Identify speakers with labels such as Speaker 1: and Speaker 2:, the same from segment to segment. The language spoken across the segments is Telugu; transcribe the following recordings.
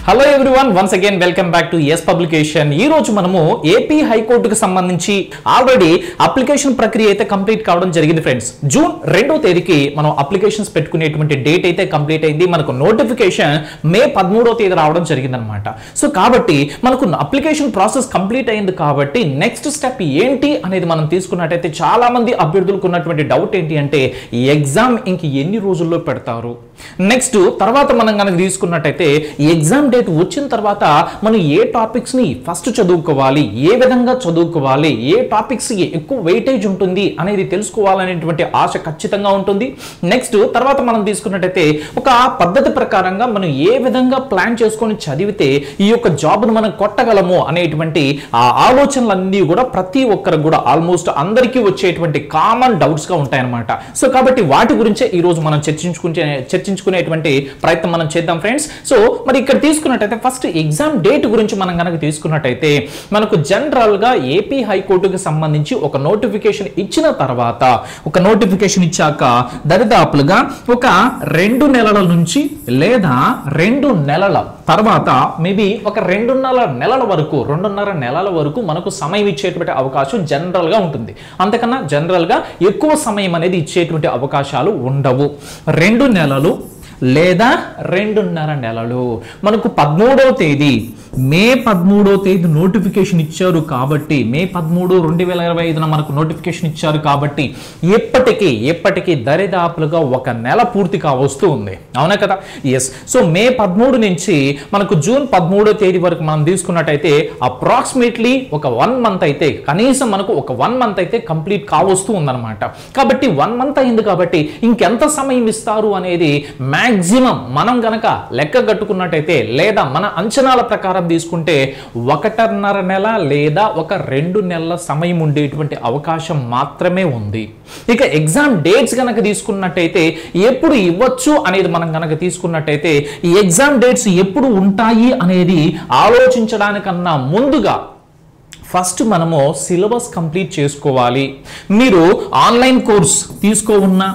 Speaker 1: Hello everyone, once again welcome back to S publication. ఈ రోజు మనము ఏపీ హైకోర్టుకు సంబంధించి ఆల్రెడీ అప్లికేషన్ ప్రక్రియ అయితే కంప్లీట్ కావడం జరిగింది ఫ్రెండ్స్. జూన్ 2వ తేదీకి మనం అప్లికేషన్స్ పెట్టుకునేటువంటి డేట్ అయితే కంప్లీట్ అయింది. మనకు నోటిఫికేషన్ మే 13వ తేదీ రావడం జరిగింది అనమాట. సో కాబట్టి మనకు అప్లికేషన్ ప్రాసెస్ కంప్లీట్ అయింది కాబట్టి నెక్స్ట్ స్టెప్ ఏంటి అనేది మనం తీసుకున్నట్టయితే చాలా మంది అభ్యర్థులకు ఉన్నటువంటి డౌట్ ఏంటి అంటే ఈ ఎగ్జామ్ ఇంక ఎన్ని రోజుల్లో పెడతారు, నెక్స్ట్ తర్వాత మనం కనుక తీసుకున్నట్టయితే ఎగ్జామ్ డేట్ వచ్చిన తర్వాత మనం ఏ టాపిక్స్ ని ఫస్ట్ చదువుకోవాలి, ఏ విధంగా చదువుకోవాలి, ఏ టాపిక్స్ కి ఎక్కువ వెయిటేజ్ ఉంటుంది అనేది తెలుసుకోవాలనేటువంటి ఆశ ఖచ్చితంగా ఉంటుంది. నెక్స్ట్ తర్వాత మనం తీసుకున్నట్టయితే ఒక పద్ధతి ప్రకారంగా మనం ఏ విధంగా ప్లాన్ చేసుకొని చదివితే ఈ యొక్క జాబ్ ను మనం కొట్టగలము అనేటువంటి ఆ ఆలోచనలన్నీ కూడా ప్రతి ఒక్కరు కూడా ఆల్మోస్ట్ అందరికీ వచ్చేటువంటి కామన్ డౌట్స్ గా ఉంటాయన్నమాట. సో కాబట్టి వాటి గురించే ఈ రోజు మనం చర్చించుకునేటువంటి ప్రయత్నం మనం చేద్దాం ఫ్రెండ్స్. సో మరి ఇక్కడ తీసుకున్నట్టయితే ఫస్ట్ ఎగ్జామ్ డేట్ గురించి మనం కనుక తీసుకున్నట్టయితే మనకు జనరల్ గా ఏపీ హైకోర్టుకి సంబంధించి ఒక నోటిఫికేషన్ ఇచ్చిన తర్వాత ఒక నోటిఫికేషన్ ఇచ్చాక దరిదాపులుగా ఒక 2 నెలల నుంచి లేదా 2 నెలల తర్వాత మేబీ ఒక 2.5 నెలల వరకు మనకు సమయం ఇచ్చేటువంటి అవకాశం జనరల్ గా ఉంటుంది. అంతకన్నా జనరల్ గా ఎక్కువ సమయం అనేది ఇచ్చేటువంటి అవకాశాలు ఉండవు. 2 నెలలు లేదా 2.5 నెలలు. మనకు 13వ తేదీ మే 13వ తేదీ నోటిఫికేషన్ ఇచ్చారు కాబట్టి మే 13, 2025 మనకు నోటిఫికేషన్ ఇచ్చారు కాబట్టి ఎప్పటికీ దరిదాపులుగా ఒక నెల పూర్తి కావస్తూ ఉంది, అవునా కదా? ఎస్. సో మే 13 నుంచి మనకు జూన్ 13వ తేదీ వరకు మనం తీసుకున్నట్టయితే అప్రాక్సిమేట్లీ ఒక 1 మంత్ అయితే కనీసం మనకు ఒక 1 మంత్ అయితే కంప్లీట్ కావస్తూ ఉందన్నమాట. కాబట్టి 1 మంత్ అయింది కాబట్టి ఇంకెంత సమయం ఇస్తారు అనేది మాక్సిమం మనం గనక లెక్క కట్టుకున్నట్టయితే లేదా మన అంచనాల ప్రకారం తీసుకుంటే 1.5 నెల లేదా ఒక 2 నెలల సమయం ఉండేటువంటి అవకాశం మాత్రమే ఉంది. ఇక ఎగ్జామ్ డేట్స్ గనక తీసుకున్నట్టయితే ఎప్పుడు ఇవ్వచ్చు అనేది మనం గనక తీసుకున్నట్టయితే ఈ ఎగ్జామ్ డేట్స్ ఎప్పుడు ఉంటాయి అనేది ఆలోచించడానికన్నా ముందుగా ఫస్ట్ మనము సిలబస్ కంప్లీట్ చేసుకోవాలి. మీరు ఆన్లైన్ కోర్స్ తీసుకోవున్నా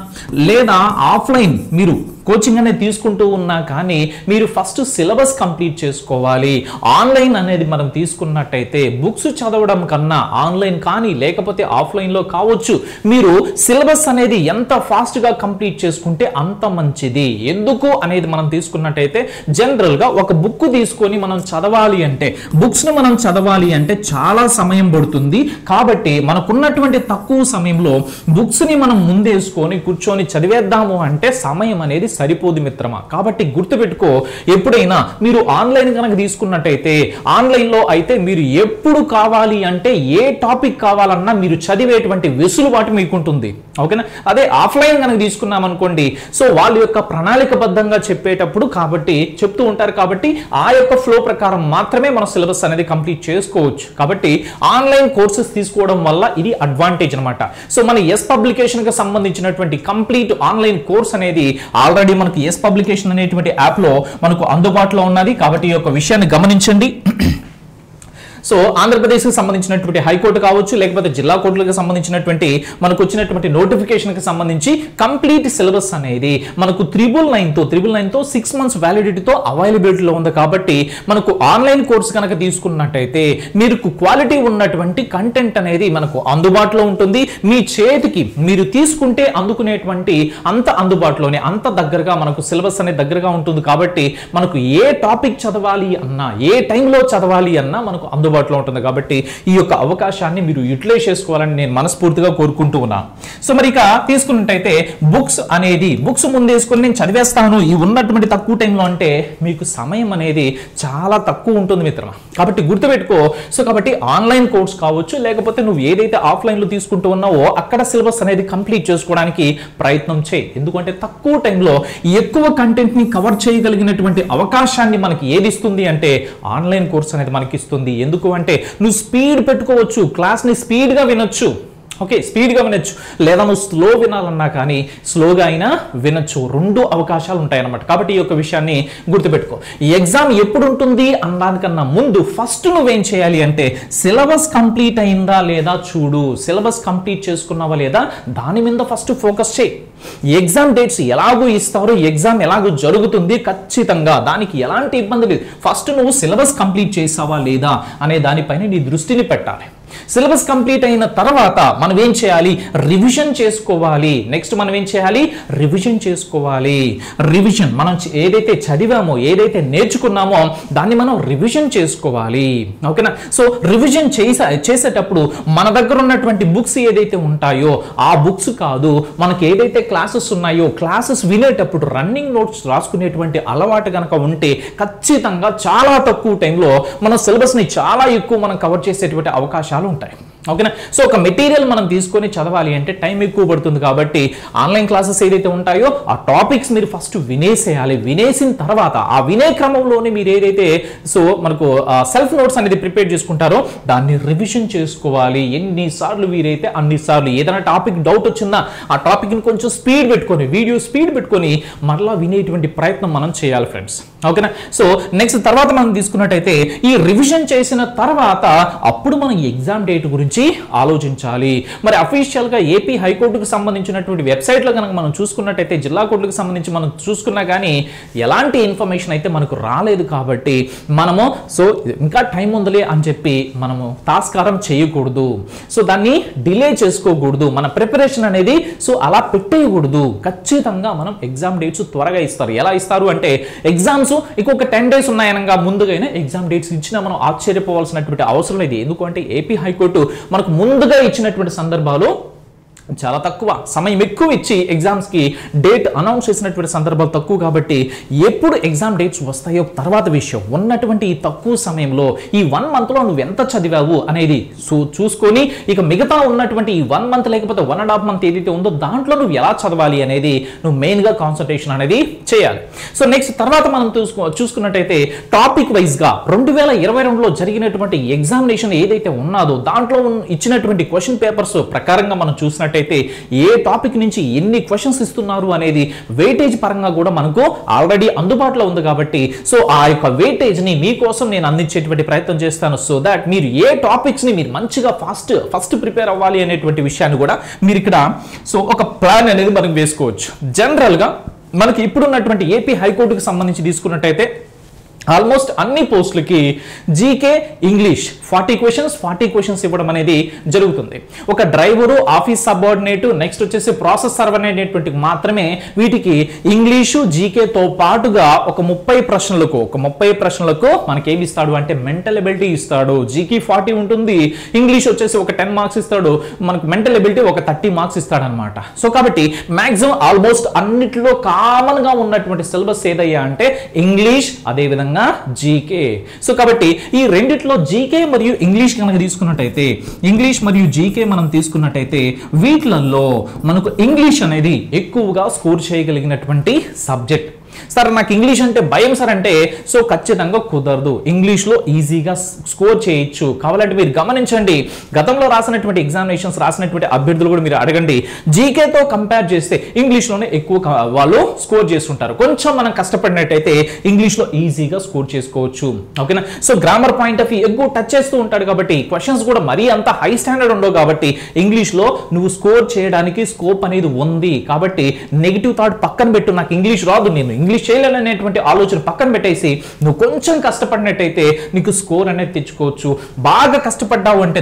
Speaker 1: లేదా ఆఫ్లైన్ మీరు కోచింగ్ అనేది తీసుకుంటూ ఉన్నా కానీ మీరు ఫస్ట్ సిలబస్ కంప్లీట్ చేసుకోవాలి. ఆన్లైన్ అనేది మనం తీసుకున్నట్టయితే బుక్స్ చదవడం కన్నా ఆన్లైన్ కానీ లేకపోతే ఆఫ్లైన్లో కావచ్చు, మీరు సిలబస్ అనేది ఎంత ఫాస్ట్గా కంప్లీట్ చేసుకుంటే అంత మంచిది. ఎందుకు అనేది మనం తీసుకున్నట్టయితే జనరల్గా ఒక బుక్ తీసుకొని మనం చదవాలి అంటే బుక్స్ని మనం చదవాలి అంటే చాలా సమయం పడుతుంది. కాబట్టి మనకున్నటువంటి తక్కువ సమయంలో బుక్స్ని మనం ముందేసుకొని కూర్చొని చదివేద్దాము అంటే సమయం అనేది సరిపోదు మిత్రమా. కాబట్టి గుర్తుపెట్టుకో, ఎప్పుడైనా మీరు ఆన్లైన్ కనుక తీసుకున్నట్టయితే ఆన్లైన్లో అయితే మీరు ఎప్పుడు కావాలి అంటే ఏ టాపిక్ కావాలన్నా మీరు చదివేటువంటి వెసులుబాటు మీకు ఉంటుంది, ఓకేనా? అదే ఆఫ్లైన్ కనుక తీసుకున్నాం అనుకోండి, సో వాళ్ళ యొక్క ప్రణాళికబద్ధంగా చెప్పేటప్పుడు కాబట్టి చెప్తూ ఉంటారు కాబట్టి ఆ యొక్క ఫ్లో ప్రకారం మాత్రమే మన సిలబస్ అనేది కంప్లీట్ చేసుకోవచ్చు. కాబట్టి ఆన్లైన్ కోర్సెస్ తీసుకోవడం వల్ల ఇది అడ్వాంటేజ్ అనమాట. సో మన ఎస్ పబ్లికేషన్ కి సంబంధించినటువంటి కంప్లీట్ ఆన్లైన్ కోర్స్ అనేది ఆల్రెడీ మనకు ఎస్ పబ్లికేషన్ అనేటువంటి యాప్ లో మనకు అందుబాటులో ఉన్నది. కాబట్టి ఈ యొక్క విషయాన్ని గమనించండి. సో ఆంధ్రప్రదేశ్కి సంబంధించినటువంటి హైకోర్టు కావచ్చు లేకపోతే జిల్లా కోర్టులకు సంబంధించినటువంటి మనకు వచ్చినటువంటి నోటిఫికేషన్కి సంబంధించి కంప్లీట్ సిలబస్ అనేది మనకు 999తో 6 మంత్స్ వ్యాలిడిటీతో అవైలబిలిటీలో ఉంది. కాబట్టి మనకు ఆన్లైన్ కోర్స్ కనుక తీసుకున్నట్టయితే మీకు క్వాలిటీ ఉన్నటువంటి కంటెంట్ అనేది మనకు అందుబాటులో ఉంటుంది. మీ చేతికి మీరు తీసుకుంటే అందుకునేటువంటి అంత అందుబాటులోనే అంత దగ్గరగా మనకు సిలబస్ అనేది దగ్గరగా ఉంటుంది. కాబట్టి మనకు ఏ టాపిక్ చదవాలి అన్నా ఏ టైంలో చదవాలి అన్నా మనకు అందుబాటులో ఉంటుంది. కాబట్టి ఈ యొక్క అవకాశాన్ని మీరు యూటిలైజ్ చేసుకోవాలని నేను మనస్ఫూర్తిగా కోరుకుంటూ ఉన్నా. సో మరి ఇక తీసుకున్నట్టయితే బుక్స్ ముందేసుకొని నేను చదివేస్తాను ఈ ఉన్నటువంటి తక్కువ టైంలో అంటే మీకు సమయం అనేది చాలా తక్కువ ఉంటుంది మిత్రమా. కాబట్టి గుర్తుపెట్టుకో. సో కాబట్టి ఆన్లైన్ కోర్స్ కావచ్చు లేకపోతే నువ్వు ఏదైతే ఆఫ్లైన్ లో తీసుకుంటూ ఉన్నావో అక్కడ సిలబస్ అనేది కంప్లీట్ చేసుకోవడానికి ప్రయత్నం చేయి. ఎందుకంటే తక్కువ టైంలో ఎక్కువ కంటెంట్ ని కవర్ చేయగలిగినటువంటి అవకాశాన్ని మనకి ఏది ఇస్తుంది అంటే ఆన్లైన్ కోర్స్ అనేది మనకి ఇస్తుంది. ఎందుకు అంటే నువ్వు స్పీడ్ పెట్టుకోవచ్చు, క్లాస్ ని స్పీడ్ గా వినొచ్చు, ఓకే, స్పీడ్గా వినొచ్చు, లేదా నువ్వు స్లో వినాలన్నా కానీ స్లోగా అయినా వినొచ్చు. రెండు అవకాశాలు ఉంటాయన్నమాట. కాబట్టి ఈ యొక్క విషయాన్ని గుర్తుపెట్టుకో. ఈ ఎగ్జామ్ ఎప్పుడు ఉంటుంది అనడానికన్నా ముందు ఫస్ట్ నువ్వేం చేయాలి అంటే సిలబస్ కంప్లీట్ అయిందా లేదా చూడు. సిలబస్ కంప్లీట్ చేసుకున్నావా లేదా దాని మీద ఫస్ట్ ఫోకస్ చేయి. ఎగ్జామ్ డేట్స్ ఎలాగో ఇస్తారు, ఎగ్జామ్ ఎలాగో జరుగుతుంది, ఖచ్చితంగా దానికి ఎలాంటి ఇబ్బంది లేదు. ఫస్ట్ నువ్వు సిలబస్ కంప్లీట్ చేసావా లేదా అనే దానిపైన నీ దృష్టిని పెట్టాలి. సిలబస్ కంప్లీట్ అయిన తర్వాత మనం ఏం చేయాలి, రివిజన్ చేసుకోవాలి. నెక్స్ట్ మనం ఏం చేయాలి, రివిజన్ చేసుకోవాలి. రివిజన్ మనం ఏదైతే చదివామో ఏదైతే నేర్చుకున్నామో దాన్ని మనం రివిజన్ చేసుకోవాలి. ఓకేనా? సో రివిజన్ చేసేటప్పుడు మన దగ్గర ఉన్నటువంటి బుక్స్ ఏదైతే ఉంటాయో ఆ బుక్స్ కాదు, మనకి ఏదైతే క్లాసెస్ ఉన్నాయో క్లాసెస్ వినేటప్పుడు రన్నింగ్ నోట్స్ రాసుకునేటువంటి అలవాటు కనుక ఉంటే ఖచ్చితంగా చాలా తక్కువ టైంలో మన సిలబస్ని చాలా ఎక్కువ మనం కవర్ చేసేటువంటి అవకాశాలు ఉంటాయి. ఓకేనా? సో ఒక మెటీరియల్ మనం తీసుకొని చదవాలి అంటే టైం ఎక్కువ పడుతుంది. కాబట్టి ఆన్లైన్ క్లాసెస్ ఏదైతే ఉంటాయో ఆ టాపిక్స్ మీరు ఫస్ట్ వినేసేయాలి. వినేసిన తర్వాత ఆ వినే క్రమంలోనే మీరు ఏదైతే మనకు సెల్ఫ్ నోట్స్ అనేది ప్రిపేర్ చేసుకుంటారో దాన్ని రివిజన్ చేసుకోవాలి. ఎన్నిసార్లు వీరైతే అన్నిసార్లు. ఏదైనా టాపిక్ డౌట్ వచ్చిందా ఆ టాపిక్ని కొంచెం స్పీడ్ పెట్టుకొని, వీడియో స్పీడ్ పెట్టుకొని మరలా వినేటువంటి ప్రయత్నం మనం చేయాలి ఫ్రెండ్స్. ఓకేనా? సో నెక్స్ట్ తర్వాత మనం తీసుకున్నట్టయితే ఈ రివిజన్ చేసిన తర్వాత అప్పుడు మనం ఎగ్జామ్ డేట్ గురించి ఆలోచించాలి. మరి అఫీషియల్ గా ఏపీ హైకోర్టుకు సంబంధించినటువంటి వెబ్సైట్ లో కనుక మనం చూసుకున్నట్టయితే జిల్లా కోర్టుకు సంబంధించి మనం చూసుకున్నా కానీ ఎలాంటి ఇన్ఫర్మేషన్ అయితే మనకు రాలేదు. కాబట్టి మనము ఇంకా టైం ఉందిలే అని చెప్పి మనము తాస్కారం చేయకూడదు. దాన్ని డిలే చేసుకోకూడదు. మన ప్రిపరేషన్ అనేది అలా పెట్టేయకూడదు. ఖచ్చితంగా మనం ఎగ్జామ్ డేట్స్ త్వరగా ఇస్తారు. ఎలా ఇస్తారు అంటే ఎగ్జామ్స్ ఇంకొక 10 days ఉన్నాయనగా ముందుగా ఎగ్జామ్ డేట్స్ ఇచ్చినా మనం ఆశ్చర్యపోవాల్సినటువంటి అవసరం లేదు. ఎందుకంటే ఏపీ హైకోర్టు మనకు ముందుగా ఇచ్చినటువంటి సందర్భాలు చాలా తక్కువ, సమయం ఎక్కువ ఇచ్చి ఎగ్జామ్స్కి డేట్ అనౌన్స్ చేసినటువంటి సందర్భాలు తక్కువ. కాబట్టి ఎప్పుడు ఎగ్జామ్ డేట్స్ వస్తాయో తర్వాత విషయం. ఉన్నటువంటి ఈ తక్కువ సమయంలో ఈ 1 monthలో నువ్వు ఎంత చదివావు అనేది చూసుకొని ఇక మిగతా ఉన్నటువంటి ఈ 1 month లేకపోతే 1.5 month ఏదైతే ఉందో దాంట్లో నువ్వు ఎలా చదవాలి అనేది నువ్వు మెయిన్గా కాన్సన్ట్రేషన్ అనేది చేయాలి. నెక్స్ట్ తర్వాత మనం చూసుకున్నట్టయితే టాపిక్ వైజ్గా 2022లో జరిగినటువంటి ఎగ్జామినేషన్ ఏదైతే ఉన్నదో దాంట్లో ఇచ్చినటువంటి క్వశ్చన్ పేపర్స్ ప్రకారంగా మనం చూసినట్టయితే ఏ టాపిక్ నుంచి ఎన్ని క్వశ్చన్స్ ఇస్తున్నారు అనేది వెయిటేజ్ పరంగా కూడా మనకు ఆల్రెడీ అందుబాటులో ఉంది. కాబట్టి ఆ యొక్క వెయిటేజ్ ని మీకోసం నేను అందించేటువంటి ప్రయత్నం చేస్తాను. సో దట్ మీరు ఏ టాపిక్స్ ని మీరు మంచిగా ఫస్ట్ ప్రిపేర్ అవ్వాలి అనేటువంటి విషయాన్ని కూడా మీరు ఇక్కడ ఒక ప్లాన్ అనేది మనం వేసుకోవచ్చు. జనరల్ గా మనకి ఇప్పుడున్నటువంటి ఏపీ హైకోర్టుకు సంబంధించి తీసుకున్నట్టయితే ఆల్మోస్ట్ అన్ని పోస్టులకి జీకే ఇంగ్లీష్ 40 క్వశ్చన్స్ ఇవ్వడం అనేది జరుగుతుంది. ఒక డ్రైవరు, ఆఫీస్ సబార్డినేట్, నెక్స్ట్ వచ్చేసి ప్రాసెస్ సర్వర్ అనేటువంటి మాత్రమే వీటికి ఇంగ్లీషు జీకేతో పాటుగా ఒక 30 ప్రశ్నలకు మనకి ఏమి ఇస్తాడు అంటే మెంటల్ ఎబిలిటీ ఇస్తాడు. జీకే 40 ఉంటుంది, ఇంగ్లీష్ వచ్చేసి ఒక 10 మార్క్స్ ఇస్తాడు, మనకు మెంటల్ ఎబిలిటీ ఒక 30 మార్క్స్ ఇస్తాడు అనమాట. కాబట్టి మాక్సిమం ఆల్మోస్ట్ అన్నిటిలో కామన్ గా ఉన్నటువంటి సిలబస్ ఏదయ్యా అంటే ఇంగ్లీష్, అదే విధంగా జీకే. కాబట్టి ఈ రెండిట్లో జీకే మరియు ఇంగ్లీష్ కనుక తీసుకున్నట్టయితే, ఇంగ్లీష్ మరియు జీకే మనం తీసుకున్నట్టయితే వీటిలలో మనకు ఇంగ్లీష్ అనేది ఎక్కువగా స్కోర్ చేయగలిగినటువంటి సబ్జెక్ట్. సార్ నాకు ఇంగ్లీష్ అంటే భయం సార్ అంటే ఖచ్చితంగా కుదరదు. ఇంగ్లీష్లో ఈజీగా స్కోర్ చేయొచ్చు. కావాలంటే మీరు గమనించండి, గతంలో రాసినటువంటి ఎగ్జామినేషన్స్ రాసినటువంటి అభ్యర్థులు కూడా మీరు అడగండి. జీకేతో కంపేర్ చేస్తే ఇంగ్లీష్లోనే ఎక్కువ వాళ్ళు స్కోర్ చేస్తుంటారు. కొంచెం మనం కష్టపడినట్టయితే ఇంగ్లీష్లో ఈజీగా స్కోర్ చేసుకోవచ్చు. ఓకేనా? గ్రామర్ పాయింట్ ఆఫ్ వ్యూ ఎక్కువ టచ్ చేస్తూ ఉంటాడు కాబట్టి క్వశ్చన్స్ కూడా మరీ అంత హై స్టాండర్డ్ ఉండవు. కాబట్టి ఇంగ్లీష్లో నువ్వు స్కోర్ చేయడానికి స్కోప్ అనేది ఉంది. కాబట్టి నెగిటివ్ థాట్ పక్కన పెట్టు, నాకు ఇంగ్లీష్ రాదు, నేను ఇంగ్లీష్ చేయాలనేటువంటి ఆలోచన పక్కన పెట్టేసి నువ్వు కొంచెం కష్టపడినట్టయితే నీకు స్కోర్ అనేది తెచ్చుకోవచ్చు. బాగా కష్టపడ్డావు అంటే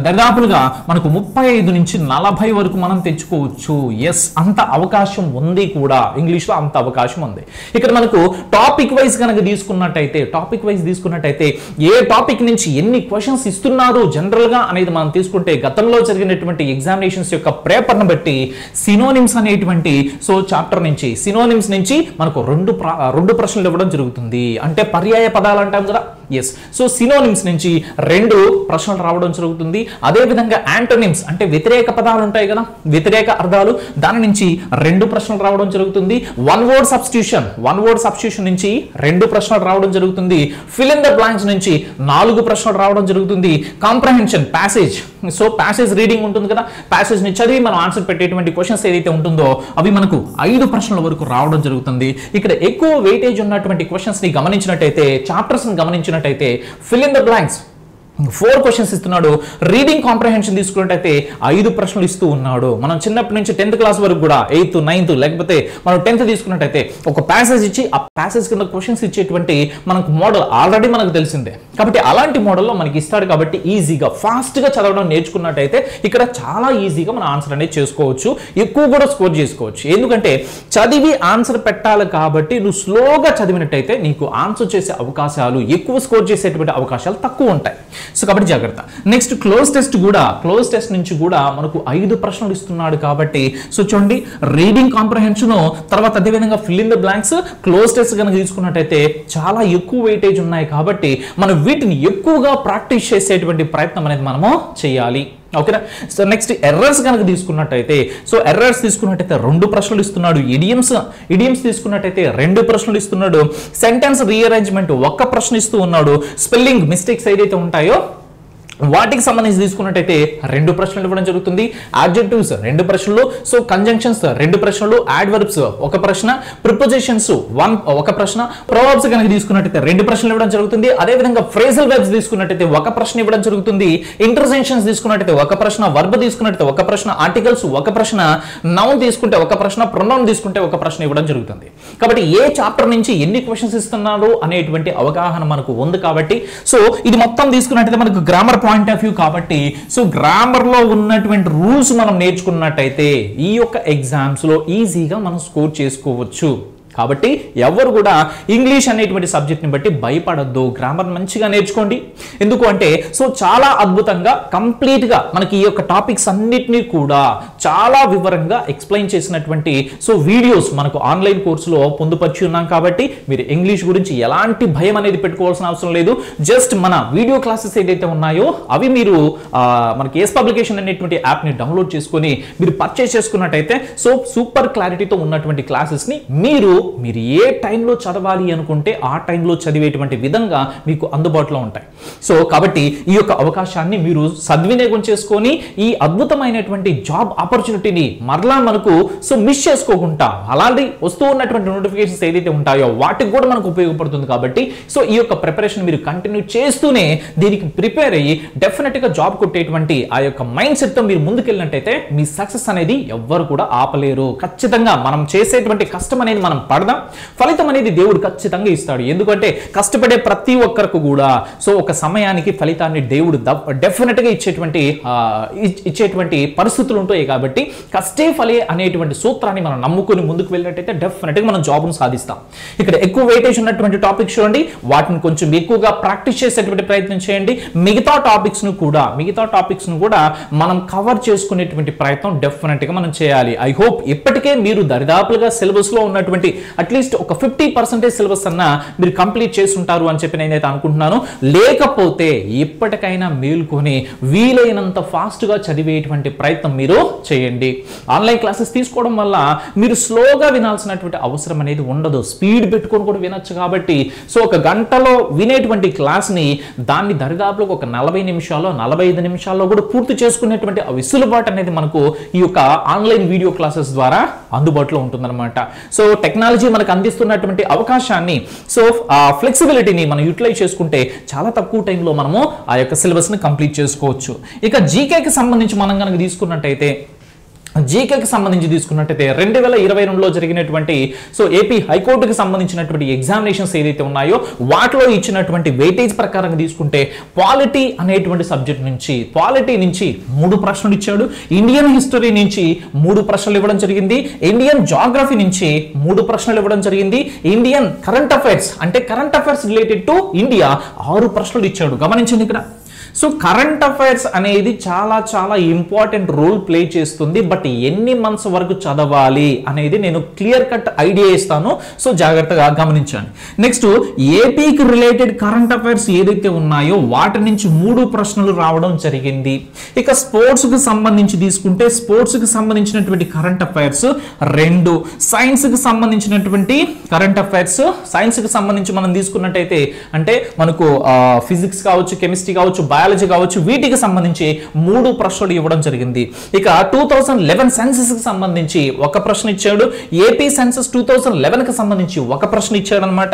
Speaker 1: దాదాపుగా మనకు 35 నుంచి 40 వరకు మనం తెచ్చుకోవచ్చు. ఎస్, అంత అవకాశం ఉంది కూడా, ఇంగ్లీష్లో అంత అవకాశం ఉంది. ఇక్కడ మనకు టాపిక్ వైజ్ కనుక తీసుకున్నట్టయితే ఏ టాపిక్ నుంచి ఎన్ని క్వశ్చన్స్ ఇస్తున్నారు జనరల్ గా అనేది మనం తీసుకుంటే గతంలో జరిగినటువంటి ఎగ్జామినేషన్స్ యొక్క పేపర్ను బట్టి సినోనిమ్స్ అనేటువంటి చాప్టర్ నుంచి సినోనిమ్స్ నుంచి మనకు రెండు ప్రశ్నలు ఇవ్వడం జరుగుతుంది. అంటే పర్యాయ పదాలు అంటాం కదా. ఎస్, సినోనిమ్స్ నుంచి 2 ప్రశ్నలు రావడం జరుగుతుంది. అదే విధంగా యాంటోనిమ్స్ అంటే వ్యతిరేక పదాలు ఉంటాయి కదా, వ్యతిరేక అర్థాలు, దాని నుంచి 2 ప్రశ్నలు రావడం జరుగుతుంది. వన్ వర్డ్ సబ్స్టిట్యూషన్ నుంచి 2 ప్రశ్నలు రావడం జరుగుతుంది. ఫిల్ ఇన్ ద బ్లాంక్స్ నుంచి 4 ప్రశ్నలు రావడం జరుగుతుంది. Comprehension passage so passage reading ఉంటుంది కదా, ప్యాసేజ్ ని చదివి మనం ఆన్సర్ పెట్టేటువంటి క్వశ్చన్స్ ఏదైతే ఉంటుందో అవి మనకు 5 ప్రశ్నల వరకు రావడం జరుగుతుంది. ఇక్కడ ఎక్కువ వెయిటేజ్ ఉన్నటువంటి క్వశ్చన్స్ ని గమనించినట్టయితే, చాప్టర్స్ ని గమనించినట్టయితే fill in the blanks 4 questions ఇస్తున్నాడు. రీడింగ్ కాంప్రహెన్షన్ తీసుకున్నట్టయితే 5 ప్రశ్నలు ఇస్తూ ఉన్నాడు. మనం చిన్నప్పటి నుంచి 10th క్లాస్ వరకు కూడా 8th 9th లేకపోతే మనం 10th తీసుకున్నట్టయితే ఒక ప్యాసేజ్ ఇచ్చి ఆ ప్యాసేజ్ కింద క్వశ్చన్స్ ఇచ్చేటువంటి మనకు మోడల్ ఆల్రెడీ మనకు తెలిసిందే. కాబట్టి అలాంటి మోడల్లో మనకి ఇస్తాడు కాబట్టి ఈజీగా ఫాస్ట్గా చదవడం నేర్చుకున్నట్టయితే ఇక్కడ చాలా ఈజీగా మన ఆన్సర్ అనేది చేసుకోవచ్చు, ఎక్కువ కూడా స్కోర్ చేసుకోవచ్చు. ఎందుకంటే చదివి ఆన్సర్ పెట్టాలి కాబట్టి నువ్వు స్లోగా చదివినట్టయితే నీకు ఆన్సర్ చేసే అవకాశాలు, ఎక్కువ స్కోర్ చేసేటువంటి అవకాశాలు తక్కువ ఉంటాయి. సో కాబట్టి జాగ్రత్త. నెక్స్ట్ క్లోజ్ టెస్ట్ నుంచి కూడా మనకు 5 ప్రశ్నలు ఇస్తున్నాడు కాబట్టి సో చూడండి, రీడింగ్ కాంప్రహెన్షన్, తర్వాత అదేవిధంగా fill in the blanks, cloze test కనుక తీసుకున్నట్టయితే చాలా ఎక్కువ వెయిటేజ్ ఉన్నాయి కాబట్టి మనం వీటిని ఎక్కువగా ప్రాక్టీస్ చేసేటువంటి ప్రయత్నం అనేది మనము చేయాలి. ఓకేనా. సో నెక్స్ట్ ఎర్రర్స్ కనుక తీసుకున్నట్టయితే, సో ఎర్రర్స్ తీసుకున్నట్టయితే 2 ప్రశ్నలు ఇస్తున్నాడు. ఇడియమ్స్ తీసుకున్నట్టయితే 2 ప్రశ్నలు ఇస్తున్నాడు. సెంటెన్స్ రీఅరేంజ్మెంట్ 1 ప్రశ్న ఇస్తూ ఉన్నాడు. స్పెల్లింగ్ మిస్టేక్స్ ఏదైతే ఉంటాయో వాటికి సంబంధించి తీసుకున్నట్టయితే 2 ప్రశ్నలు ఇవ్వడం జరుగుతుంది. అడ్జెక్టివ్స్ 2 ప్రశ్నలు, సో కంజంక్షన్స్ 2 ప్రశ్నలు, యాడ్వర్బ్స్ 1 ప్రశ్న, ప్రిపోజిషన్స్ 1 ప్రశ్న, ప్రొవర్బ్స్ కనుక తీసుకున్నట్టయితే 2 ప్రశ్నలు ఇవ్వడం జరుగుతుంది. అదే విధంగా ఫ్రేజల్ వెర్బ్స్ తీసుకున్నట్టయితే 1 ప్రశ్న ఇవ్వడం జరుగుతుంది. ఇంటర్జెక్షన్స్ తీసుకున్నట్టయితే 1 ప్రశ్న, వర్బ్ తీసుకున్నట్టయితే 1 ప్రశ్న, ఆర్టికల్స్ 1 ప్రశ్న, నౌన్ తీసుకుంటే 1 ప్రశ్న, ప్రొనౌన్ తీసుకుంటే 1 ప్రశ్న ఇవ్వడం జరుగుతుంది. కాబట్టి ఏ చాప్టర్ నుంచి ఎన్ని క్వశ్చన్స్ ఇస్తున్నారు అనేటువంటి అవగాహన మనకు ఉంది కాబట్టి సో ఇది మొత్తం తీసుకున్నట్టయితే మనకు గ్రామర్ పాయింట్ ఆఫ్ వ్యూ కాబట్టి సో గ్రామర్ లో ఉన్నటువంటి రూల్స్ మనం నేర్చుకున్నట్టయితే ఈ యొక్క ఎగ్జామ్స్ లో ఈజీగా మనం స్కోర్ చేసుకోవచ్చు. కాబట్టి ఎవరు కూడా ఇంగ్లీష్ అనేటువంటి సబ్జెక్ట్ని బట్టి భయపడద్దు, గ్రామర్ మంచిగా నేర్చుకోండి. ఎందుకు అంటే సో చాలా అద్భుతంగా కంప్లీట్గా మనకి ఈ యొక్క టాపిక్స్ అన్నిటినీ కూడా చాలా వివరంగా ఎక్స్ప్లెయిన్ చేసినటువంటి సో వీడియోస్ మనకు ఆన్లైన్ కోర్సులో పొందుపరిచి ఉన్నాం కాబట్టి మీరు ఇంగ్లీష్ గురించి ఎలాంటి భయం అనేది పెట్టుకోవాల్సిన అవసరం లేదు. జస్ట్ మన వీడియో క్లాసెస్ ఏదైతే ఉన్నాయో అవి మీరు మనకి ఎస్ పబ్లికేషన్ అనేటువంటి యాప్ని డౌన్లోడ్ చేసుకొని మీరు పర్చేస్ చేసుకున్నట్టయితే సో సూపర్ క్లారిటీతో ఉన్నటువంటి క్లాసెస్ని మీరు ఏ టైంలో చదవాలి అనుకుంటే ఆ టైంలో చదివేటువంటి విధంగా మీకు అందుబాటులో ఉంటాయి. సో కాబట్టి ఈ యొక్క అవకాశాన్ని మీరు సద్వినియోగం చేసుకొని ఈ అద్భుతమైనటువంటి జాబ్ ఆపర్చునిటీని మరలా మనకు సో మిస్ చేసుకోకుండా అలాంటి వస్తూ ఉన్నటువంటి నోటిఫికేషన్స్ ఏదైతే ఉంటాయో వాటికి కూడా మనకు ఉపయోగపడుతుంది. కాబట్టి సో ఈ యొక్క ప్రిపరేషన్ మీరు కంటిన్యూ చేస్తూనే దీనికి ప్రిపేర్ అయ్యి డెఫినెట్గా జాబ్ కొట్టేటువంటి ఆ యొక్క మైండ్ సెట్తో మీరు ముందుకెళ్ళినట్టయితే మీ సక్సెస్ అనేది ఎవ్వరు కూడా ఆపలేరు. ఖచ్చితంగా మనం చేసేటువంటి కష్టం అనేది మనం పడదాం, ఫలితం అనేది దేవుడు ఖచ్చితంగా ఇస్తాడు. ఎందుకంటే కష్టపడే ప్రతి ఒక్కరికి కూడా సో ఒక సమయానికి ఫలితాన్ని దేవుడు డెఫినెట్ గా ఇచ్చేటువంటి పరిస్థితులు ఉంటాయి. కాబట్టి కష్టే ఫలే అనేటువంటి సూత్రాన్ని మనం నమ్ముకొని ముందుకు వెళ్ళినట్టయితే డెఫినెట్ గా మనం జాబ్ను సాధిస్తాం. ఇక్కడ ఎక్కువ వెయిటేజ్ ఉన్నటువంటి టాపిక్స్ చూడండి, వాటిని కొంచెం ఎక్కువగా ప్రాక్టీస్ చేసేటువంటి ప్రయత్నం చేయండి. మిగతా టాపిక్స్ ను కూడా మనం కవర్ చేసుకునేటువంటి ప్రయత్నం డెఫినెట్ గా మనం చేయాలి. ఐ హోప్ ఇప్పటికే మీరు దరిదాపులుగా సిలబస్ లో ఉన్నటువంటి అట్లీస్ట్ ఒక 50% సిలబస్ అన్న మీరు కంప్లీట్ చేసి ఉంటారు అని చెప్పి నేనైతే అనుకుంటున్నాను. లేకపోతే ఇప్పటికైనా మేల్కొని వీలైనంత ఫాస్ట్ గా చదివేటువంటి ప్రయత్నం మీరు చేయండి. ఆన్లైన్ క్లాసెస్ తీసుకోవడం వల్ల మీరు స్లోగా వినాల్సినటువంటి అవసరం అనేది ఉండదు, స్పీడ్ పెట్టుకొని కూడా వినొచ్చు. కాబట్టి సో ఒక గంటలో వినేటువంటి క్లాస్ ని దాన్ని దరిదాపులకు ఒక 40 నిమిషాల్లో 45 నిమిషాల్లో కూడా పూర్తి చేసుకునేటువంటి వెసులుబాటు అనేది మనకు ఈ యొక్క ఆన్లైన్ వీడియో క్లాసెస్ ద్వారా అందుబాటులో ఉంటుందన్నమాట. సో టెక్నాలజీ మనకు అందిస్తున్నటువంటి అవకాశాన్ని సో ఫ్లెక్సిబిలిటీని మనం యూటిలైజ్ చేసుకుంటే చాలా తక్కువ టైంలో మనము ఆ యొక్క సిలబస్ని కంప్లీట్ చేసుకోవచ్చు. ఇక జీకేకి సంబంధించి మనం కనుక తీసుకున్నట్టయితే జీకేకి సంబంధించి తీసుకున్నట్టయితే 2022లో జరిగినటువంటి సో ఏపీ హైకోర్టుకి సంబంధించినటువంటి ఎగ్జామినేషన్స్ ఏదైతే ఉన్నాయో వాటిలో ఇచ్చినటువంటి వెయిటేజ్ ప్రకారం తీసుకుంటే పాలిటీ అనేటువంటి సబ్జెక్ట్ నుంచి 3 ప్రశ్నలు ఇచ్చాడు. ఇండియన్ హిస్టరీ నుంచి 3 ప్రశ్నలు ఇవ్వడం జరిగింది. ఇండియన్ జాగ్రఫీ నుంచి 3 ప్రశ్నలు ఇవ్వడం జరిగింది. ఇండియన్ కరెంట్ అఫైర్స్ అంటే current affairs related to India 6 ప్రశ్నలు ఇచ్చాడు. గమనించండి ఇక్కడ. సో కరెంట్ అఫైర్స్ అనేది చాలా చాలా ఇంపార్టెంట్ రోల్ ప్లే చేస్తుంది. బట్ ఎన్ని మంత్స్ వరకు చదవాలి అనేది నేను క్లియర్ కట్ ఐడియా ఇస్తాను. సో జాగ్రత్తగా గమనించండి. నెక్స్ట్ ఏపీకి రిలేటెడ్ కరెంట్ అఫైర్స్ ఏదైతే ఉన్నాయో వాటి నుంచి 3 ప్రశ్నలు రావడం జరిగింది. ఇక స్పోర్ట్స్ కి సంబంధించి తీసుకుంటే స్పోర్ట్స్ కి సంబంధించినటువంటి కరెంట్ అఫైర్స్ 2, సైన్స్ కి సంబంధించినటువంటి కరెంట్ అఫైర్స్ సైన్స్ కి సంబంధించి మనం తీసుకున్నట్టయితే అంటే మనకు ఫిజిక్స్ కావచ్చు, కెమిస్ట్రీ కావచ్చు, బయాలజీ కావచ్చు, వీటికి సంబంధించి 3 ప్రశ్నలు ఇవ్వడం జరిగింది. ఇక 2011 సెన్సస్ కి సంబంధించి ఒక ప్రశ్న ఇచ్చాడు. ఏపీ సెన్సస్ 2011 కి సంబంధించి ఒక ప్రశ్న ఇచ్చాడు అనమాట.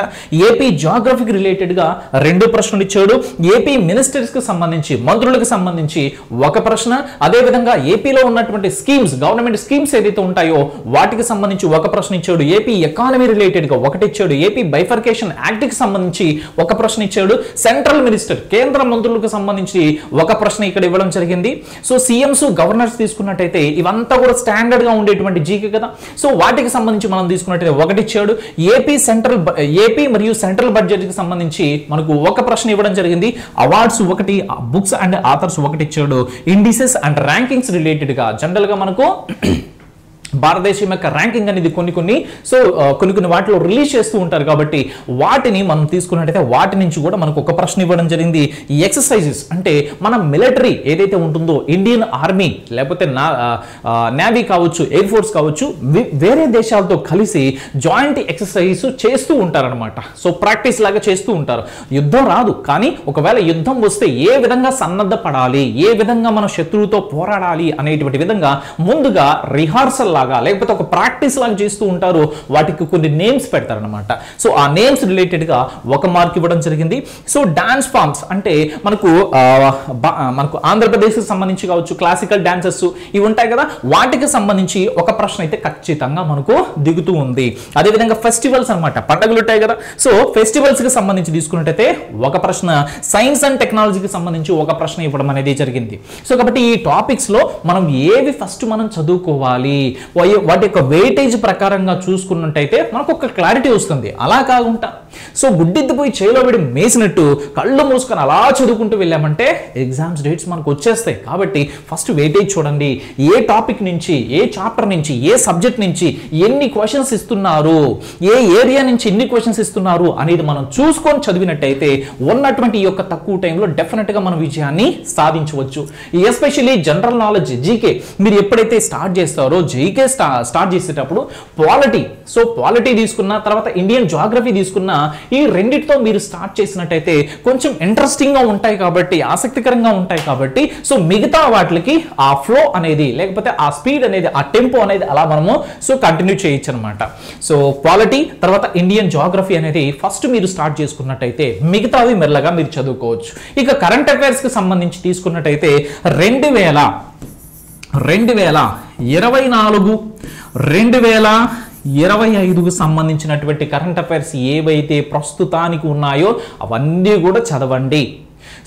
Speaker 1: ఏపీ జాగ్రఫీకి రిలేటెడ్ గా 2 ప్రశ్నలు ఇచ్చాడు. ఏపీ మినిస్టర్స్ కి సంబంధించి, మంత్రులకు సంబంధించి ఒక ప్రశ్న, అదే విధంగా ఏపీలో ఉన్నటువంటి స్కీమ్స్, గవర్నమెంట్ స్కీమ్స్ ఏదైతే ఉంటాయో వాటికి సంబంధించి ఒక ప్రశ్న ఇచ్చాడు. ఏపీ ఎకానమీ రిలేటెడ్ గా ఒకటి ఇచ్చాడు. ఏపీ బైఫర్కేషన్ యాక్ట్ కి సంబంధించి ఒక ప్రశ్న ఇచ్చాడు. సెంట్రల్ మినిస్టర్, కేంద్ర మంత్రులకు సంబంధించి ఒక ప్రశ్న ఇక్కడ ఇవ్వడం జరిగింది. సో సీఎంస్, గవర్నర్స్ తీసుకున్నట్టయితే ఇవంతా కూడా స్టాండర్డ్ గా ఉండేటువంటి జీకే కదా. సో వాటికి సంబంధించి మనం తీసుకున్నట్టయితే ఒకటి ఇచ్చాడు. ఏపీ మరియు సెంట్రల్ బడ్జెట్ కి సంబంధించి మనకు ఒక ప్రశ్న ఇవ్వడం జరిగింది. అవార్డ్స్ ఒకటి, బుక్స్ అండ్ ఆథర్స్ ఒకటి ఇచ్చాడు. ఇండిసెస్ అండ్ ర్యాంకింగ్స్ రిలేటెడ్ గా జనరల్ గా మనకు భారతదేశం యొక్క ర్యాంకింగ్ అనేది కొన్ని వాటిలో రిలీజ్ చేస్తూ ఉంటారు కాబట్టి వాటిని మనం తీసుకున్నట్టయితే వాటి నుంచి కూడా మనకు ఒక ప్రశ్న ఇవ్వడం జరిగింది. ఈ ఎక్సర్సైజెస్ అంటే మన మిలిటరీ ఏదైతే ఉంటుందో, ఇండియన్ ఆర్మీ లేకపోతే నేవీ కావచ్చు, ఎయిర్ ఫోర్స్ కావచ్చు, వేరే దేశాలతో కలిసి జాయింట్ ఎక్సర్సైజ్ చేస్తూ ఉంటారనమాట. సో ప్రాక్టీస్ లాగా చేస్తూ ఉంటారు. యుద్ధం రాదు, కానీ ఒకవేళ యుద్ధం వస్తే ఏ విధంగా సన్నద్ధపడాలి, ఏ విధంగా మన శత్రువుతో పోరాడాలి అనేటువంటి విధంగా ముందుగా రిహార్సల్ లాగా లేకపోతే ఒక ప్రాక్టీస్ లాగా చేస్తూ ఉంటారు. వాటికి కొన్ని నేమ్స్ పెడతారనమాట. సో ఆ నేమ్స్ రిలేటెడ్ గా ఒక మార్క్ ఇవ్వడం జరిగింది. సో డాన్స్ ఫామ్స్ అంటే మనకు ఆంధ్రప్రదేశ్ కి సంబంధించి కావచ్చు, క్లాసికల్ డాన్సెస్ ఇవి ఉంటాయి కదా, వాటికి సంబంధించి ఒక ప్రశ్న అయితే ఖచ్చితంగా మనకు దిగుతూ ఉంది. అదేవిధంగా ఫెస్టివల్స్ అనమాట, పండుగలు ఉంటాయి కదా. సో ఫెస్టివల్స్ కి సంబంధించి తీసుకున్నట్టయితే ఒక ప్రశ్న, సైన్స్ అండ్ టెక్నాలజీకి సంబంధించి ఒక ప్రశ్న ఇవ్వడం అనేది జరిగింది. సో కాబట్టి ఈ టాపిక్స్ లో మనం ఏవి ఫస్ట్ మనం చదువుకోవాలి, వాటి యొక్క వెయిటేజ్ ప్రకారంగా చూసుకున్నట్టయితే మనకు ఒక క్లారిటీ వస్తుంది. అలా కాకుండా సో గుడ్డిద్దిపోయి చేలో విడి మేసినట్టు కళ్ళు మూసుకొని అలా చదువుకుంటూ వెళ్ళామంటే ఎగ్జామ్స్ డేట్స్ మనకు వచ్చేస్తాయి. కాబట్టి ఫస్ట్ వెయిటేజ్ చూడండి. ఏ టాపిక్ నుంచి, ఏ చాప్టర్ నుంచి, ఏ సబ్జెక్ట్ నుంచి ఎన్ని క్వశ్చన్స్ ఇస్తున్నారు, ఏ ఏరియా నుంచి ఎన్ని క్వశ్చన్స్ ఇస్తున్నారు అనేది మనం చూసుకొని చదివినట్టయితే ఉన్నటువంటి ఈ యొక్క తక్కువ టైంలో డెఫినెట్ గా మనం విజయాన్ని సాధించవచ్చు. ఎస్పెషల్లీ జనరల్ నాలెడ్జ్, జీకే మీరు ఎప్పుడైతే స్టార్ట్ చేస్తారో, జీకే స్టార్ట్ చేసేటప్పుడు పాలిటీ తీసుకున్న తర్వాత ఇండియన్ జాగ్రఫీ తీసుకున్న ఈ రెండిటితో మీరు స్టార్ట్ చేసినట్టయితే కొంచెం ఇంట్రెస్టింగ్ గా ఉంటాయి కాబట్టి, ఆసక్తికరంగా ఉంటాయి కాబట్టి సో మిగతా వాటికి ఆ ఫ్లో అనేది లేకపోతే ఆ స్పీడ్ అనేది, ఆ టెంపో అనేది అలా మనము కంటిన్యూ చేయొచ్చు అనమాట. సో పాలిటీ తర్వాత ఇండియన్ జాగ్రఫీ అనేది ఫస్ట్ మీరు స్టార్ట్ చేసుకున్నట్టయితే మిగతావి మెల్లగా మీరు చదువుకోవచ్చు. ఇక కరెంట్ అఫైర్స్ కి సంబంధించి తీసుకున్నట్టయితే 2024, 2025కు సంబంధించినటువంటి కరెంట్ అఫైర్స్ ఏవైతే ప్రస్తుతానికి ఉన్నాయో అవన్నీ కూడా చదవండి.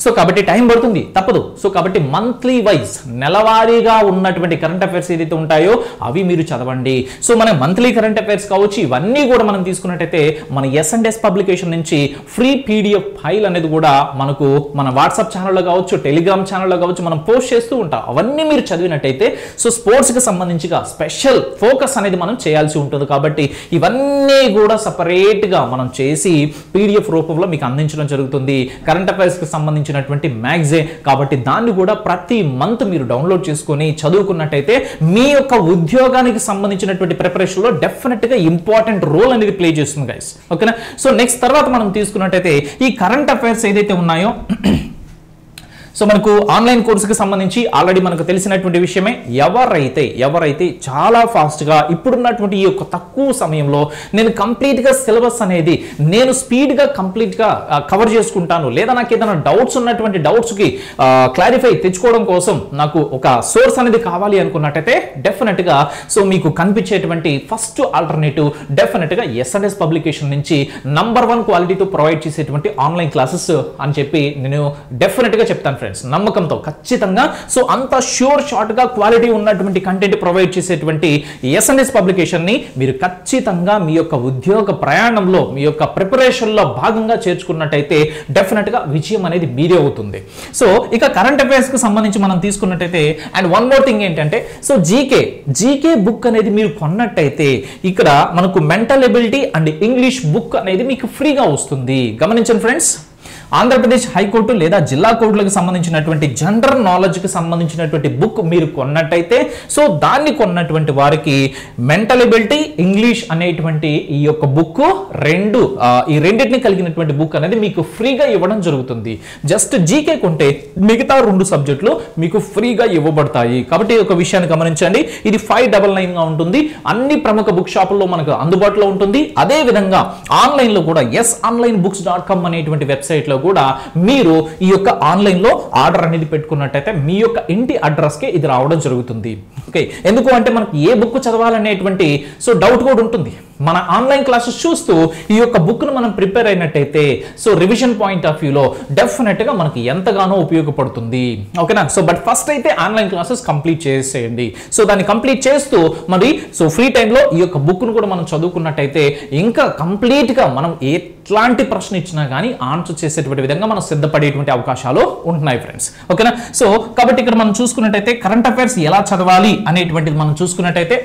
Speaker 1: సో కాబట్టి టైం పడుతుంది, తప్పదు. సో కాబట్టి మంత్లీ వైజ్, నెలవారీగా ఉన్నటువంటి కరెంట్ అఫైర్స్ ఏదైతే ఉంటాయో అవి మీరు చదవండి. సో మన మంత్లీ కరెంట్ అఫైర్స్ కావచ్చు, ఇవన్నీ కూడా మనం తీసుకున్నట్టయితే మన S&S పబ్లికేషన్ నుంచి ఫ్రీ PDF ఫైల్ అనేది కూడా మనకు మన వాట్సాప్ ఛానల్లో కావచ్చు, టెలిగ్రామ్ ఛానల్లో కావచ్చు మనం పోస్ట్ చేస్తూ ఉంటాం. అవన్నీ మీరు చదివినట్టయితే సో స్పోర్ట్స్కి సంబంధించిగా స్పెషల్ ఫోకస్ అనేది మనం చేయాల్సి ఉంటుంది. కాబట్టి ఇవన్నీ కూడా సపరేట్గా మనం చేసి PDF రూపంలో మీకు అందించడం జరుగుతుంది. కరెంట్ అఫైర్స్కి సంబంధించినటువంటి మ్యాగజైన్ కాబట్టి దాన్ని కూడా ప్రతి మంత్ మీరు డౌన్లోడ్ చేసుకొని చదువుకున్నట్టయితే మీ యొక్క ఉద్యోగానికి సంబంధించినటువంటి ప్రిపరేషన్ లో డెఫినెట్ గా ఇంపార్టెంట్ రోల్ అనేది ప్లే చేస్తుంది గైస్. ఓకేనా. సో నెక్స్ట్ తర్వాత మనం తీసుకున్నట్టయితే ఈ కరెంట్ అఫైర్స్ ఏదైతే ఉన్నాయో సో మనకు ఆన్లైన్ కోర్సుకి సంబంధించి ఆల్రెడీ మనకు తెలిసినటువంటి విషయమే. ఎవరైతే చాలా ఫాస్ట్గా ఇప్పుడున్నటువంటి ఈ యొక్క తక్కువ సమయంలో నేను కంప్లీట్గా సిలబస్ అనేది నేను స్పీడ్గా కంప్లీట్గా కవర్ చేసుకుంటాను, లేదా నాకు ఏదైనా డౌట్స్ ఉన్నటువంటి డౌట్స్కి క్లారిఫై తెచ్చుకోవడం కోసం నాకు ఒక సోర్స్ అనేది కావాలి అనుకున్నట్టయితే డెఫినెట్గా సో మీకు కనిపించేటువంటి ఫస్ట్ ఆల్టర్నేటివ్ డెఫినెట్గా S&S పబ్లికేషన్ నుంచి నంబర్ 1 క్వాలిటీతో ప్రొవైడ్ చేసేటువంటి ఆన్లైన్ క్లాసెస్ అని చెప్పి నేను డెఫినెట్గా చెప్తాను ఫ్రెండ్స్, నమ్మకంతో ఖచ్చితంగా. సో అంత షార్ట్ గా క్వాలిటీ ఉన్నటువంటి కంటెంట్ ప్రొవైడ్ చేసేటువంటి S&S పబ్లికేషన్ ని మీరు ఖచ్చితంగా మీ యొక్క ఉద్యోగ ప్రయాణంలో, మీ యొక్క ప్రిపరేషన్ లో భాగంగా చేర్చుకున్నట్టయితే డెఫినెట్ గా విజయం అనేది మీదే అవుతుంది. సో ఇక కరెంట్ అఫైర్స్ కి సంబంధించి మనం తీసుకున్నట్టయితే అండ్ వన్ మోర్ థింగ్ ఏంటంటే సో జీకే బుక్ అనేది మీరు కొన్నట్టయితే ఇక్కడ మనకు mental ability and English book అనేది మీకు ఫ్రీగా వస్తుంది. గమనించండి ఫ్రెండ్స్. ఆంధ్రప్రదేశ్ హైకోర్టు లేదా జిల్లా కోర్టులకు సంబంధించినటువంటి జనరల్ నాలెడ్జ్ కి సంబంధించినటువంటి బుక్ మీరు కొన్నట్టయితే సో దాన్ని కొన్నటువంటి వారికి మెంటల్ ఎబిలిటీ ఇంగ్లీష్ అనేటువంటి ఈ యొక్క బుక్ ఈ రెండింటిని కలిగినటువంటి బుక్ అనేది మీకు ఫ్రీగా ఇవ్వడం జరుగుతుంది. జస్ట్ జీకే కొంటే మిగతా 2 సబ్జెక్టులు మీకు ఫ్రీగా ఇవ్వబడతాయి. కాబట్టి ఒక విషయాన్ని గమనించండి, ఇది 599 గా ఉంటుంది. అన్ని ప్రముఖ బుక్ షాపుల్లో మనకు అందుబాటులో ఉంటుంది. అదే విధంగా ఆన్లైన్ లో కూడా yesonlinebooks.com అనేటువంటి వెబ్సైట్ లో కూడా మీరు ఈ యొక్క ఆన్లైన్ లో ఆర్డర్ అనేది పెట్టుకున్నట్టయితే మీ యొక్క ఇంటి అడ్రస్ కి ఇది రావడం జరుగుతుంది. ఓకే, ఎందుకు అంటే మనకి ఏ బుక్ చదవాలనేటువంటి సో డౌట్ కూడా ఉంటుంది. మన ఆన్లైన్ క్లాసెస్ చూస్తూ ఈ యొక్క బుక్ ను మనం ప్రిపేర్ అయినట్టయితే సో రివిజన్ పాయింట్ ఆఫ్ వ్యూలో డెఫినెట్ గా మనకి ఎంతగానో ఉపయోగపడుతుంది. ఓకేనా? సో బట్ ఫస్ట్ అయితే ఆన్లైన్ క్లాసెస్ కంప్లీట్ చేసేయండి. సో దాన్ని కంప్లీట్ చేస్తూ మరి సో ఫ్రీ టైంలో ఈ యొక్క బుక్ ను కూడా మనం చదువుకున్నట్టయితే ఇంకా కంప్లీట్ గా మనం ఎట్లాంటి ప్రశ్న ఇచ్చినా కానీ ఆన్సర్ చేసేటువంటి విధంగా మనం సిద్ధపడేటువంటి అవకాశాలు ఉంటున్నాయి ఫ్రెండ్స్. ఓకేనా? సో కాబట్టి ఇక్కడ మనం చూసుకున్నట్టయితే కరెంట్ అఫైర్స్ ఎలా చదవాలి అనేటువంటిది మనం చూసుకున్నట్టయితే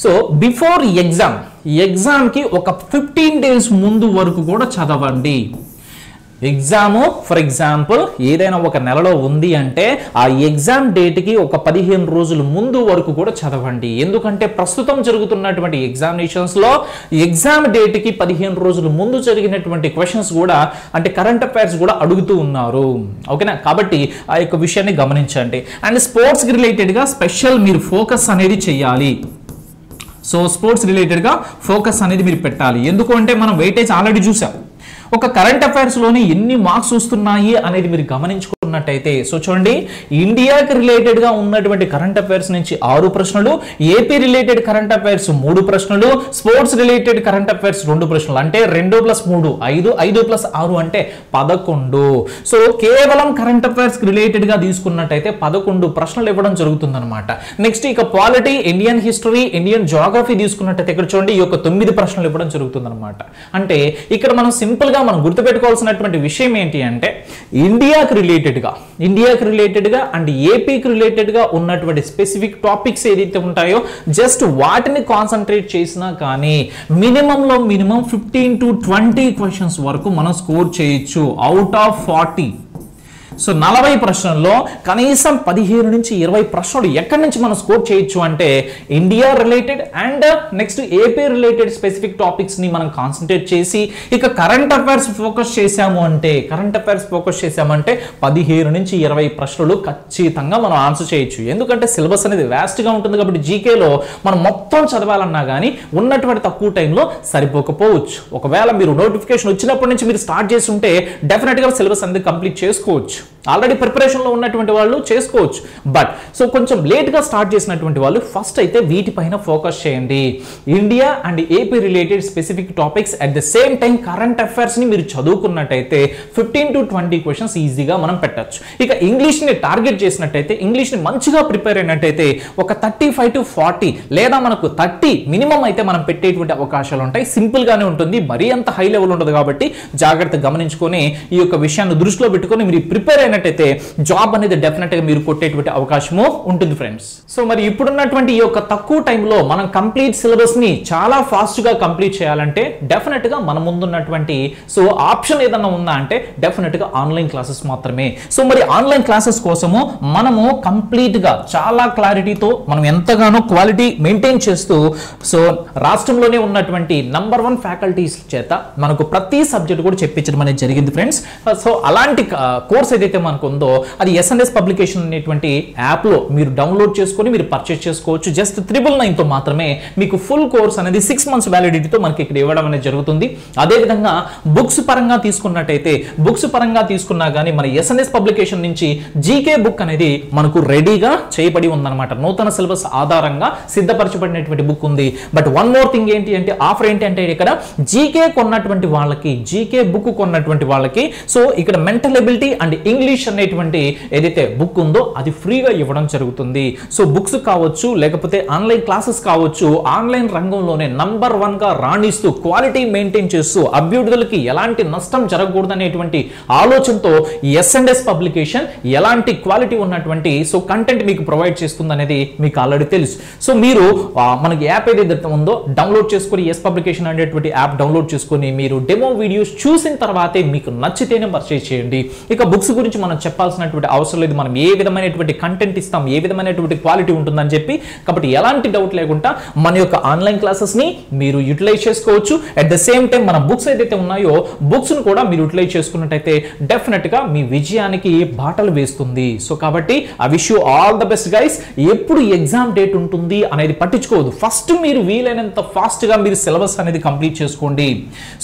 Speaker 1: సో బిఫోర్ ఎగ్జామ్ కి ఒక 15 days ముందు వరకు కూడా చదవండి. ఎగ్జామ్ ఫర్ ఎగ్జాంపుల్ ఏదైనా ఒక నెలలో ఉంది అంటే ఆ ఎగ్జామ్ డేట్ కి ఒక 15 రోజుల ముందు వరకు కూడా చదవండి. ఎందుకంటే ప్రస్తుతం జరుగుతున్నటువంటి ఎగ్జామినేషన్స్ లో ఎగ్జామ్ డేట్ కి 15 రోజుల ముందు జరిగినటువంటి క్వశ్చన్స్ కూడా అంటే కరెంట్ అఫైర్స్ కూడా అడుగుతూ ఉన్నారు. ఓకేనా? కాబట్టి ఆ యొక్క విషయాన్ని గమనించండి. అండ్ స్పోర్ట్స్ కి రిలేటెడ్ గా స్పెషల్ మీరు ఫోకస్ అనేది చేయాలి. సో స్పోర్ట్స్ రిలేటెడ్ గా ఫోకస్ అనేది మీరు పెట్టాలి. ఎందుకు అంటే మనం వెయిటేజ్ ఆల్రెడీ చూసాం. ఒక కరెంట్ అఫైర్స్ లోనే ఎన్ని మార్క్స్ వస్తున్నాయి అనేది మీరు గమనించుకున్నట్టయితే సో చూడండి, ఇండియాకి రిలేటెడ్ గా ఉన్నటువంటి కరెంట్ అఫైర్స్ నుంచి 6 ప్రశ్నలు, ఏపీ రిలేటెడ్ కరెంట్ అఫైర్స్ 3 ప్రశ్నలు, స్పోర్ట్స్ రిలేటెడ్ కరెంట్ అఫైర్స్ 2 ప్రశ్నలు అంటే 2 + 3 5, 5 + 6 అంటే 11. సో కేవలం కరెంట్ అఫైర్స్ రిలేటెడ్ గా తీసుకున్నట్టయితే 11 ప్రశ్నలు ఇవ్వడం జరుగుతుంది అనమాట. నెక్స్ట్ ఇక polity, Indian history, Indian Geography తీసుకున్నట్టయితే ఇక్కడ చూడండి ఈ యొక్క 9 ప్రశ్నలు ఇవ్వడం జరుగుతుంది అనమాట. అంటే ఇక్కడ మనం సింపుల్ గా మనం గుర్తుపెట్టుకోవాల్సినటువంటి విషయం ఏంటి అంటే ఇండియాకి రిలేటెడ్ గా అండ్ ఏపీకి రిలేటెడ్ గా ఉన్నటువంటి స్పెసిఫిక్ టాపిక్స్ ఏదైతే ఉంటాయో జస్ట్ వాటిని కాన్సన్ట్రేట్ చేసినా కానీ మినిమం 15 to 20 క్వశ్చన్స్ వరకు మనం స్కోర్ చేయొచ్చు అవుట్ ఆఫ్ 40. సో 40 ప్రశ్నల్లో కనీసం 15 నుంచి 20 ప్రశ్నలు ఎక్కడి నుంచి మనం స్కోర్ చేయొచ్చు అంటే India related and next AP related specific topics ని మనం కాన్సన్ట్రేట్ చేసి ఇక కరెంట్ అఫైర్స్ ఫోకస్ చేసాము అంటే 15 నుంచి 20 ప్రశ్నలు ఖచ్చితంగా మనం ఆన్సర్ చేయొచ్చు. ఎందుకంటే సిలబస్ అనేది వ్యాస్ట్ గా ఉంటుంది కాబట్టి జీకేలో మనం మొత్తం చదవాలన్నా కానీ ఉన్నటువంటి తక్కువ టైంలో సరిపోకపోవచ్చు. ఒకవేళ మీరు నోటిఫికేషన్ వచ్చినప్పటి నుంచి మీరు స్టార్ట్ చేసి ఉంటే డెఫినెట్ గా సిలబస్ అనేది కంప్లీట్ చేసుకోవచ్చు. ఆల్రెడీ ప్రిపరేషన్ లో ఉన్నటువంటి వాళ్ళు చేసుకోవచ్చు. బట్ సో కొంచెం లేట్ గా స్టార్ట్ చేసినటువంటి వాళ్ళు ఫస్ట్ అయితే వీటిపైన ఫోకస్ చేయండి. India and AP related specific topics at the same time current affairs ని మీరు చదువుకున్నట్టయితే 15 to 20 క్వశ్చన్స్ ఈజీగా మనం పెట్టచ్చు. ఇక ఇంగ్లీష్ ని టార్గెట్ చేసినట్టయితే ఇంగ్లీష్ ని మంచిగా ప్రిపేర్ అయినట్టయితే ఒక 35 to 40 లేదా మనకు 30 మినిమం అయితే మనం పెట్టేటువంటి అవకాశాలు ఉంటాయి. సింపుల్ గానే ఉంటుంది, మరీ అంత హై లెవెల్ ఉండదు కాబట్టి జాగ్రత్తగా గమనించుకొని ఈ యొక్క విషయాన్ని దృష్టిలో పెట్టుకొని మీరు ప్రిపేర్ అయినట్టయితే జాబ్ అనేది డెఫినెట్ గా మీరు కొట్టేటువంటి అవకాశము ఉంటుంది ఫ్రెండ్స్. సో మరి ఇప్పుడున్నటువంటి ఈ యొక్క తక్కువ టైంలో మనం కంప్లీట్ సిలబస్ ని చాలా ఫాస్ట్ గా కంప్లీట్ చేయాలంటే డెఫినెట్ గా మన ముందున్నటువంటి సో ఆప్షన్ ఏదన్నా ఉందా అంటే డెఫినెట్ గా ఆన్లైన్ క్లాసెస్ మాత్రమే. సో మరి ఆన్లైన్ క్లాసెస్ కోసము మనము కంప్లీట్ గా చాలా క్లారిటీతో మనం ఎంతగానో క్వాలిటీ మెయింటైన్ చేస్తూ సో రాష్ట్రంలోనే ఉన్నటువంటి నంబర్ 1 ఫ్యాకల్టీస్ చేత మనకు ప్రతి సబ్జెక్ట్ కూడా చెప్పించడం అనేది జరిగింది ఫ్రెండ్స్. సో అలాంటి కోర్స్ ఏదైతే మనకు ఉందో అది ఎస్ఎన్ఎస్ పబ్లికేషన్ అనేటువంటి యాప్ లో మీరు డౌన్లోడ్ చేసుకొని మీరు పర్చేస్ చేసుకోవచ్చు. జస్ట్ 999 తో మాత్రమే మీకు ఫుల్ కోర్స్ అనేది 6 months వ్యాలిడిటీతో మనకి ఇక్కడ ఇవ్వడం అనేది జరుగుతుంది. అదే విధంగా బుక్స్ పరంగా తీసుకున్నా కానీ మన ఎస్ఎన్ఎస్ పబ్లికేషన్ నుంచి జీకే బుక్ అనేది మనకు రెడీగా చేయబడి ఉందన్నమాట. నూతన సిలబస్ ఆధారంగా సిద్ధపరచబడినటువంటి బుక్ ఉంది. బట్ వన్ మోర్ థింగ్ ఏంటి అంటే ఆఫర్ ఏంటి అంటే ఇక్కడ జీకే కొన్నటువంటి వాళ్ళకి జీకే బుక్ కొన్నటువంటి వాళ్ళకి సో ఇక్కడ mental ability and English English అనేటువంటి ఏదైతే బుక్ ఉందో అది ఫ్రీగా ఇవ్వడం జరుగుతుంది. సో బుక్స్ కావచ్చు, లేకపోతే ఆన్లైన్ క్లాసెస్ కావచ్చు, ఆన్లైన్ రంగంలోనే నంబర్ 1 గా రాణిస్తూ క్వాలిటీ మెయింటైన్ చేస్తూ అభ్యర్థులకి ఎలాంటి నష్టం జరగకూడదు అనేటువంటి ఆలోచనతో ఎస్&ఎస్ పబ్లికేషన్ ఎలాంటి క్వాలిటీ ఉన్నటువంటి సో కంటెంట్ మీకు ప్రొవైడ్ చేస్తుంది అనేది మీకు ఆల్రెడీ తెలుసు. సో మీరు మనకి యాప్ ఏదైతే ఉందో డౌన్లోడ్ చేసుకొని ఎస్ పబ్లికేషన్ అనేటువంటి యాప్ డౌన్లోడ్ చేసుకొని మీరు డెమో వీడియోస్ చూసిన తర్వాతే మీకు నచ్చితేనే పర్చేజ్ చేయండి. ఇక బుక్స్ గురించి మనం చెప్పాల్సినటువంటి అవసరం లేదు. మనం ఏ విధమైనటువంటి కంటెంట్ ఇస్తాం, ఏ విధమైనటువంటి క్వాలిటీ ఉంటుందని చెప్పి, కాబట్టి ఎలాంటి డౌట్ లేకుండా మన యొక్క ఆన్లైన్ క్లాసెస్ ని మీరు యూటిలైజ్ చేసుకోవచ్చు. అట్ ద సేమ్ టైం మన బుక్స్ ఏదైతే ఉన్నాయో బుక్స్ ను కూడా మీరు యూటిలైజ్ చేసుకున్నట్టయితే డెఫినెట్ గా మీ విజయానికి బాటలు వేస్తుంది. సో కాబట్టి I wish you all the best guys. ఎప్పుడు ఎగ్జామ్ డేట్ ఉంటుంది అనేది పట్టించుకోవద్దు. ఫస్ట్ మీరు వీలైనంత ఫాస్ట్ గా మీరు సిలబస్ అనేది కంప్లీట్ చేసుకోండి.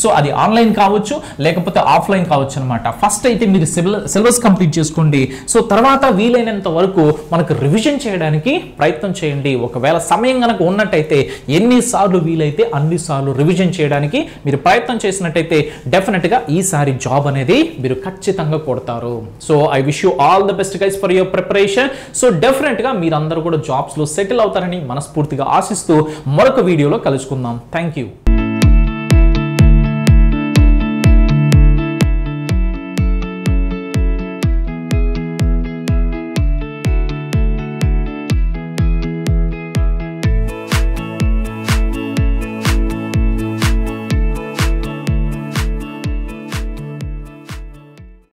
Speaker 1: సో అది ఆన్లైన్ కావచ్చు, లేకపోతే ఆఫ్లైన్ కావచ్చు అనమాట. ఫస్ట్ అయితే మీరు సిలబస్ కంప్లీట్ చేసుకోండి. సో తర్వాత వీలైనంత వరకు మనకు రివిజన్ చేయడానికి ప్రయత్నం చేయండి. ఒకవేళ సమయం కనుక ఉన్నట్టయితే ఎన్నిసార్లు వీలైతే అన్నిసార్లు రివిజన్ చేయడానికి మీరు ప్రయత్నం చేసినట్టయితే డెఫినెట్ గా ఈసారి జాబ్ అనేది మీరు ఖచ్చితంగా కొడతారు. So I wish you all the best guys for your preparation. So definite గా మీరందరూ కూడా జాబ్స్ లో సెటిల్ అవుతారని మనస్ఫూర్తిగా ఆశిస్తూ మరొక వీడియోలో కలుసుకుందాం. Thank you.